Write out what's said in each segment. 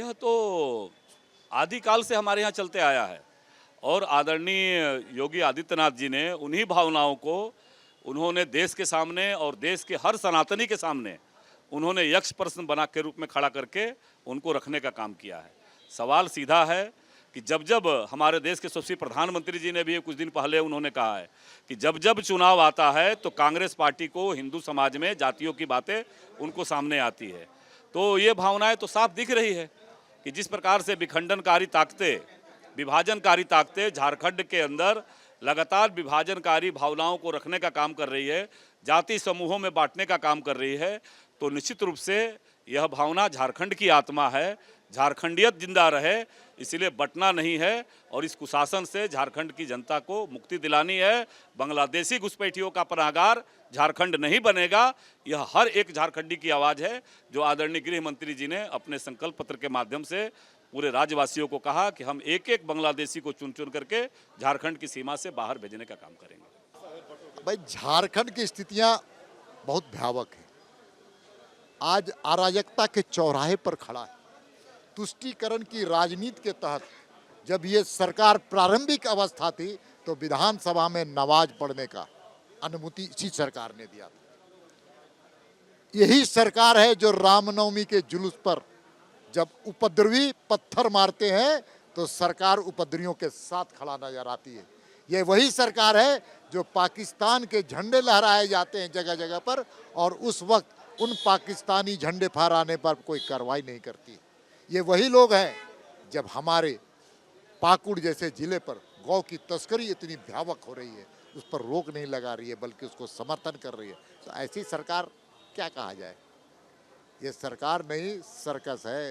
यह तो आदिकाल से हमारे यहाँ चलते आया है और आदरणीय योगी आदित्यनाथ जी ने उन्हीं भावनाओं को उन्होंने देश के सामने और देश के हर सनातनी के सामने उन्होंने यक्ष प्रश्न बना के रूप में खड़ा करके उनको रखने का काम किया है। सवाल सीधा है कि जब जब हमारे देश के यशस्वी प्रधानमंत्री जी ने भी कुछ दिन पहले उन्होंने कहा है कि जब जब चुनाव आता है तो कांग्रेस पार्टी को हिंदू समाज में जातियों की बातें उनको सामने आती है। तो ये भावनाएं तो साफ दिख रही है कि जिस प्रकार से विखंडनकारी ताकतें, विभाजनकारी ताकतें झारखंड के अंदर लगातार विभाजनकारी भावनाओं को रखने का काम कर रही है, जाति समूहों में बांटने का काम कर रही है, तो निश्चित रूप से यह भावना झारखंड की आत्मा है। झारखंडियत जिंदा रहे, इसीलिए बंटना नहीं है और इस कुशासन से झारखंड की जनता को मुक्ति दिलानी है। बांग्लादेशी घुसपैठियों का पनाहगार झारखंड नहीं बनेगा। यह हर एक झारखंडी की आवाज़ है जो आदरणीय गृह मंत्री जी ने अपने संकल्प पत्र के माध्यम से पूरे राज्यवासियों को कहा कि हम एक एक बांग्लादेशी को चुन चुन करके झारखंड की सीमा से बाहर भेजने का काम करेंगे। भाई, झारखंड की स्थितियां बहुत भयावह हैं। आज अराजकता के चौराहे पर खड़ा है। तुष्टीकरण की राजनीति के तहत जब ये सरकार प्रारंभिक अवस्था थी तो विधानसभा में नमाज पढ़ने का अनुमति इसी सरकार ने दिया था। यही सरकार है जो रामनवमी के जुलूस पर जब उपद्रवी पत्थर मारते हैं तो सरकार उपद्रवियों के साथ खड़ा नजर आती है। ये वही सरकार है जो पाकिस्तान के झंडे लहराए जाते हैं जगह जगह पर और उस वक्त उन पाकिस्तानी झंडे फहराने पर कोई कार्रवाई नहीं करती। ये वही लोग हैं जब हमारे पाकुड़ जैसे जिले पर गौ की तस्करी इतनी भयावह हो रही है, उस पर रोक नहीं लगा रही है बल्कि उसको समर्थन कर रही है। तो ऐसी सरकार क्या कहा जाए? ये सरकार नहीं, सर्कस है।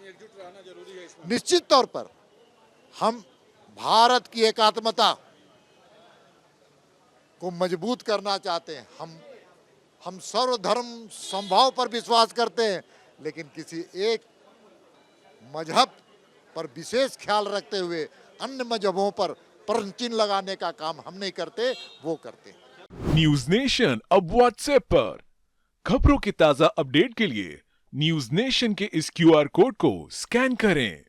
एकजुट रहना जरूरी है इसमें। निश्चित तौर पर हम भारत की एकात्मता को मजबूत करना चाहते हैं। हम सर्वधर्म समभाव पर विश्वास करते हैं, लेकिन किसी एक मजहब पर विशेष ख्याल रखते हुए अन्य मजहबों पर प्रश्न चिन्ह लगाने का काम हम नहीं करते, वो करते हैं। न्यूज नेशन अब व्हाट्सएप पर खबरों के ताजा अपडेट के लिए न्यूज नेशन के इस क्यूआर कोड को स्कैन करें।